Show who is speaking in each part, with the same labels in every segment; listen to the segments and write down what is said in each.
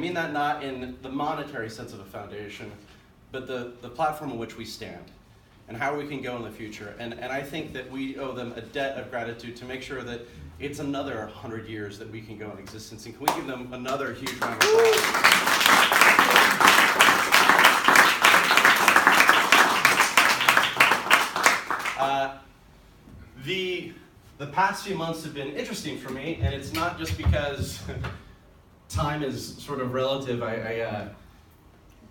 Speaker 1: I mean that not in the monetary sense of a foundation, but the platform on which we stand and how we can go in the future. And I think that we owe them a debt of gratitude to make sure that it's another 100 years that we can go in existence. And can we give them another huge round of applause? The past few months have been interesting for me, and it's not just because time is sort of relative. I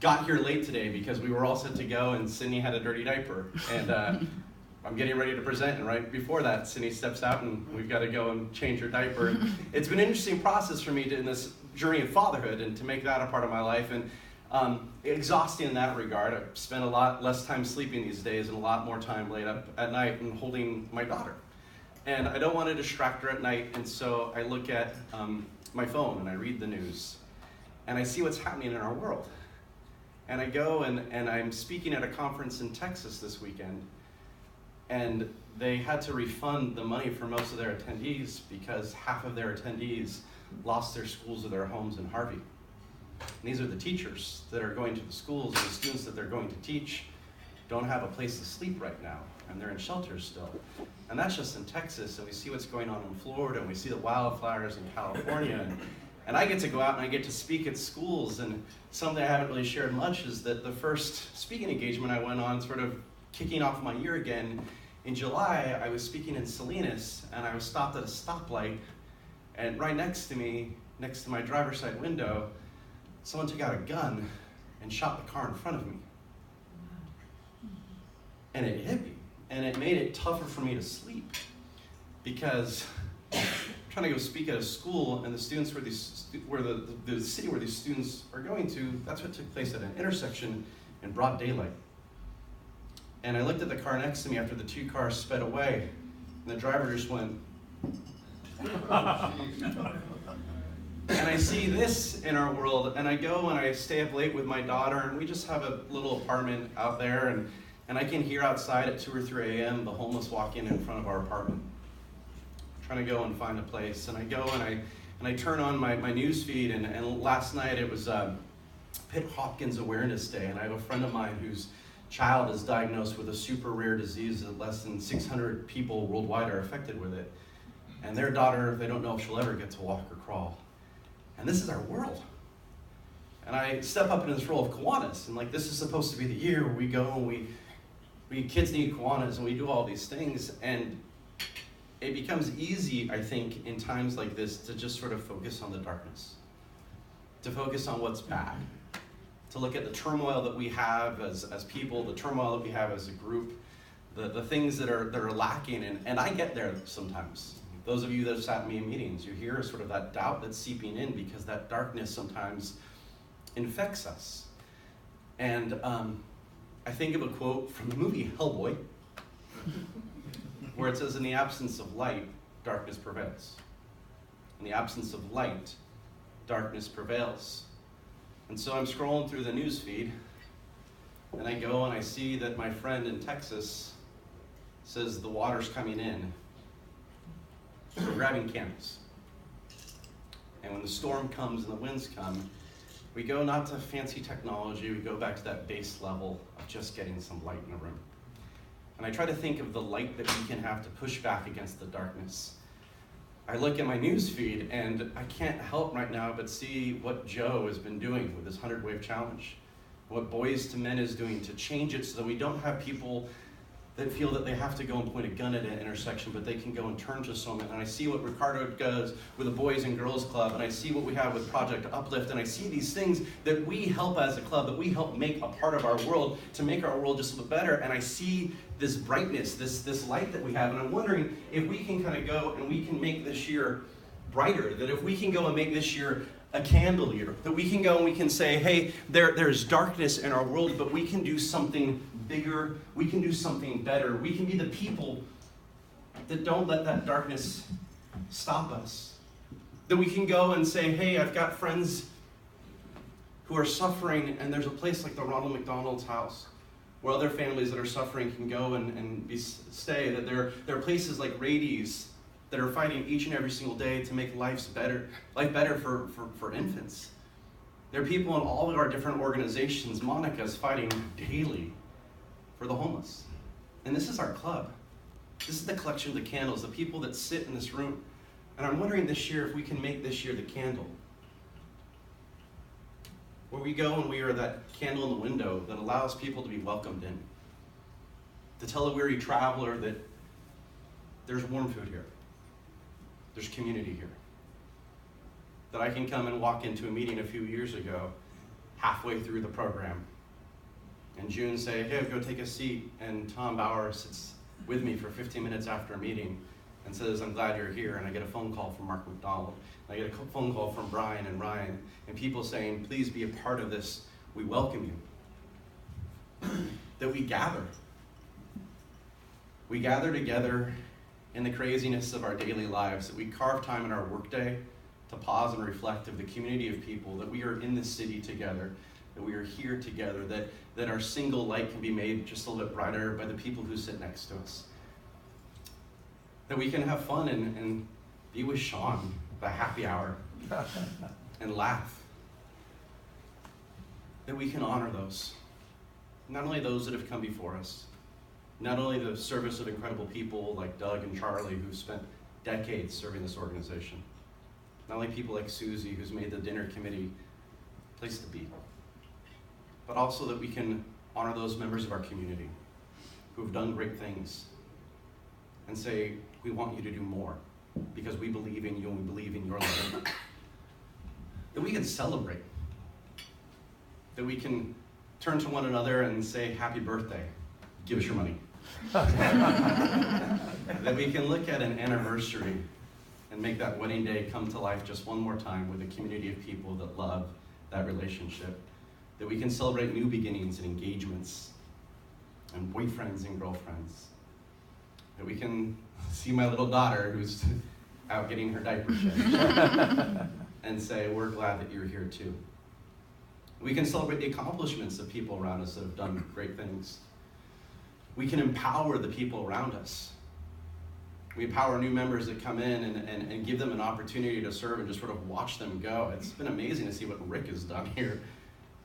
Speaker 1: got here late today because we were all set to go and Sydney had a dirty diaper. And I'm getting ready to present, and right before that, Sydney steps out and we've got to go and change her diaper. It's been an interesting process for me in this journey of fatherhood and to make that a part of my life. And exhausting in that regard. I've spent a lot less time sleeping these days and a lot more time laid up at night and holding my daughter. And I don't want to distract her at night, and so I look at my phone and I read the news and I see what's happening in our world. And I go and I'm speaking at a conference in Texas this weekend, and they had to refund the money for most of their attendees because half of their attendees lost their schools or their homes in Harvey. And these are the teachers that are going to the schools, and the students that they're going to teach don't have a place to sleep right now, and they're in shelters still. And that's just in Texas, and we see what's going on in Florida, and we see the wildfires in California. And I get to go out and I get to speak at schools, and something I haven't really shared much is that the first speaking engagement I went on, sort of kicking off my year again, in July, I was speaking in Salinas, and I was stopped at a stoplight, and right next to me, next to my driver's side window, someone took out a gun and shot the car in front of me. And it hit me, and it made it tougher for me to sleep because I'm trying to go speak at a school, and the students where the city where these students are going to, that's what took place at an intersection in broad daylight. And I looked at the car next to me after the two cars sped away, and the driver just went. And I see this in our world, and I go and I stay up late with my daughter, and we just have a little apartment out there, and I can hear outside at 2 or 3 a.m. the homeless walking in front of our apartment, trying to go and find a place. And I go and I turn on my news feed, and last night it was Pitt Hopkins Awareness Day, and I have a friend of mine whose child is diagnosed with a super rare disease that less than 600 people worldwide are affected with it. And their daughter, they don't know if she'll ever get to walk or crawl. And this is our world. And I step up into this role of Kiwanis, and like, this is supposed to be the year where we go and we kids need Kiwanis and we do all these things. And it becomes easy, I think, in times like this to just sort of focus on the darkness, to focus on what's bad, to look at the turmoil that we have as people, the turmoil that we have as a group, the things that are lacking. And I get there sometimes. Those of you that have sat in me in meetings, you hear sort of that doubt that's seeping in because that darkness sometimes infects us. And I think of a quote from the movie Hellboy, where it says, in the absence of light, darkness prevails. In the absence of light, darkness prevails. And so I'm scrolling through the news feed, and I go and I see that my friend in Texas says the water's coming in. So we're grabbing candles. And when the storm comes and the winds come, we go not to fancy technology, we go back to that base level of just getting some light in the room. And I try to think of the light that we can have to push back against the darkness. I look at my news feed, and I can't help right now but see what Joe has been doing with his 100-wave challenge, what Boys to Men is doing to change it so that we don't have people that feel that they have to go and point a gun at an intersection, but they can go and turn to someone. And I see what Ricardo does with the Boys and Girls Club, and I see what we have with Project Uplift, and I see these things that we help as a club, that we help make a part of our world to make our world just a little better. And I see this brightness, this light that we have, and I'm wondering if we can kind of go and we can make this year brighter, that if we can go and make this year a candle year, that we can go and we can say, hey, there's darkness in our world, but we can do something bigger, we can do something better. We can be the people that don't let that darkness stop us. That we can go and say, hey, I've got friends who are suffering, and there's a place like the Ronald McDonald's House where other families that are suffering can go and stay. That there are places like Rady's that are fighting each and every single day to make life better for infants. There are people in all of our different organizations. Monica's fighting daily for the homeless. And this is our club. This is the collection of the candles, the people that sit in this room. And I'm wondering this year if we can make this year the candle. Where we go and we are that candle in the window that allows people to be welcomed in. To tell a weary traveler that there's warm food here. There's community here. That I can come and walk into a meeting a few years ago, halfway through the program, and June say, hey, go take a seat, and Tom Maurer sits with me for 15 minutes after a meeting and says, I'm glad you're here, and I get a phone call from Mark McDonald, and I get a phone call from Brian and Ryan, and people saying, please be a part of this, we welcome you. That we gather. We gather together in the craziness of our daily lives, that we carve time in our workday to pause and reflect of the community of people, that we are in this city together, that we are here together, that our single light can be made just a little bit brighter by the people who sit next to us. That we can have fun and be with Sean, the happy hour, and laugh. That we can honor those. Not only those that have come before us, not only the service of incredible people like Doug and Charlie who've spent decades serving this organization, not only people like Susie who's made the dinner committee a place to be, but also that we can honor those members of our community who have done great things and say, we want you to do more because we believe in you and we believe in your love. That we can celebrate. That we can turn to one another and say, happy birthday, give us your money. That we can look at an anniversary and make that wedding day come to life just one more time with a community of people that love that relationship. That we can celebrate new beginnings and engagements and boyfriends and girlfriends. That we can see my little daughter who's out getting her diaper changed and say, we're glad that you're here too. We can celebrate the accomplishments of people around us that have done great things. We can empower the people around us. We empower new members that come in and give them an opportunity to serve and just sort of watch them go. It's been amazing to see what Rick has done here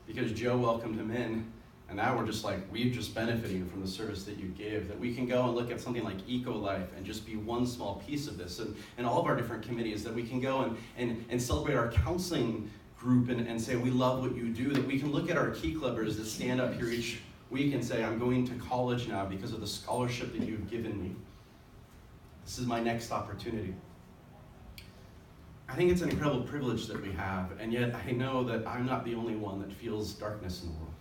Speaker 1: because Joe welcomed him in, and now we're just like, we're just benefiting from the service that you give, that we can go and look at something like Eco-Life and just be one small piece of this, and all of our different committees, that we can go and celebrate our counseling group and say, we love what you do, that we can look at our key clubbers that stand up here each week and say, I'm going to college now because of the scholarship that you've given me. This is my next opportunity. I think it's an incredible privilege that we have, and yet I know that I'm not the only one that feels darkness in the world.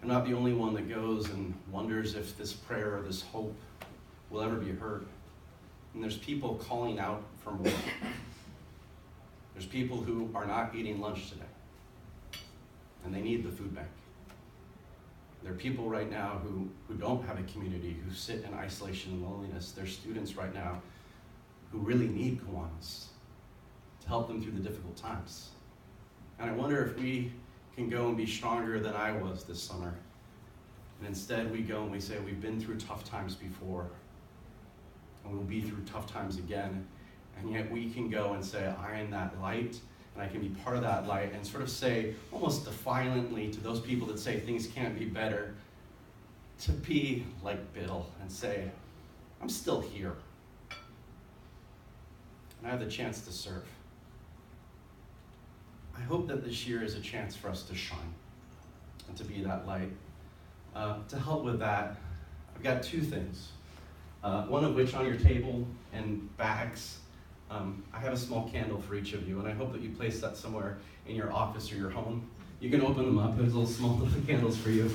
Speaker 1: I'm not the only one that goes and wonders if this prayer or this hope will ever be heard. And there's people calling out for more. There's people who are not eating lunch today, and they need the food bank. There are people right now who don't have a community, who sit in isolation and loneliness. There's students right now who really need Kiwanis to help them through the difficult times. And I wonder if we can go and be stronger than I was this summer. And instead we go and we say, we've been through tough times before, and we'll be through tough times again. And yet we can go and say, I am that light, and I can be part of that light, and sort of say, almost defiantly to those people that say things can't be better, to be like Bill and say, I'm still here. And I have the chance to serve. I hope that this year is a chance for us to shine and to be that light. To help with that, I've got two things. One of which on your table and bags, I have a small candle for each of you, and I hope that you place that somewhere in your office or your home. You can open them up. There's little small little candles for you.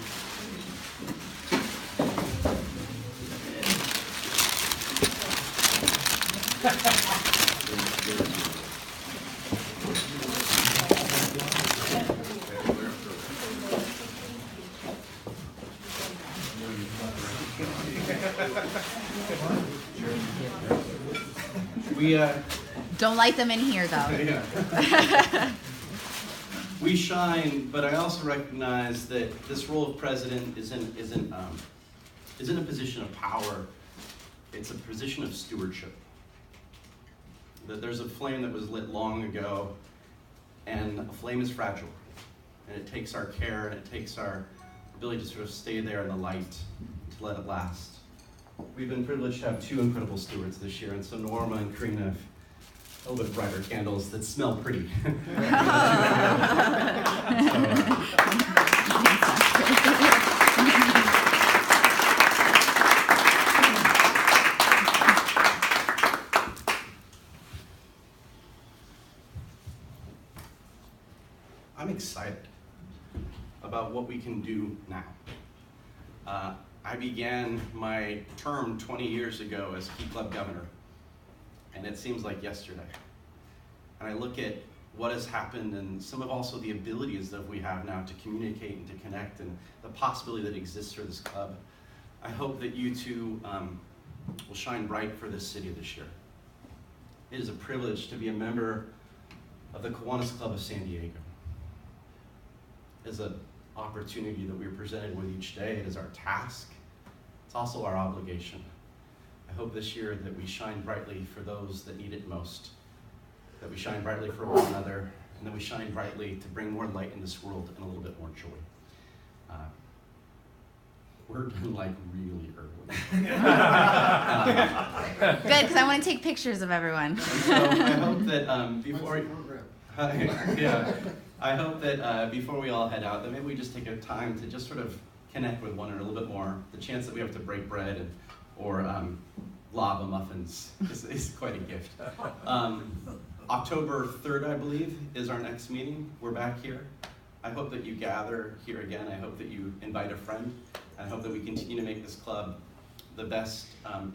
Speaker 2: Don't light them in here, though.
Speaker 1: Yeah. We shine, but I also recognize that this role of president isn't a position of power. It's a position of stewardship. That there's a flame that was lit long ago, And a flame is fragile, and it takes our care and it takes our ability to sort of stay there in the light to let it last. We've been privileged to have two incredible stewards this year, and so Norma and Karina have a little bit brighter candles that smell pretty. I'm excited about what we can do now. I began my term 20 years ago as Key Club governor, and it seems like yesterday. And I look at what has happened and some of also the abilities that we have now to communicate and to connect and the possibility that exists for this club. I hope that you two will shine bright for this city this year. It is a privilege to be a member of the Kiwanis Club of San Diego. It is an opportunity that we're presented with each day. It is our task. It's also our obligation. I hope this year that we shine brightly for those that need it most, that we shine brightly for one another, and that we shine brightly to bring more light in this world and a little bit more joy. We're done like really early.
Speaker 2: Good, because I want to take pictures of everyone.
Speaker 1: So I hope that before I hope that before we all head out, that maybe we just take a time to just sort of connect with one another a little bit more. The chance that we have to break bread or lava muffins is quite a gift. October 3rd, I believe, is our next meeting. We're back here. I hope that you gather here again. I hope that you invite a friend. I hope that we continue to make this club the best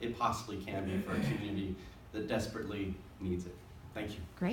Speaker 1: it possibly can be for a community that desperately needs it. Thank you.
Speaker 2: Great.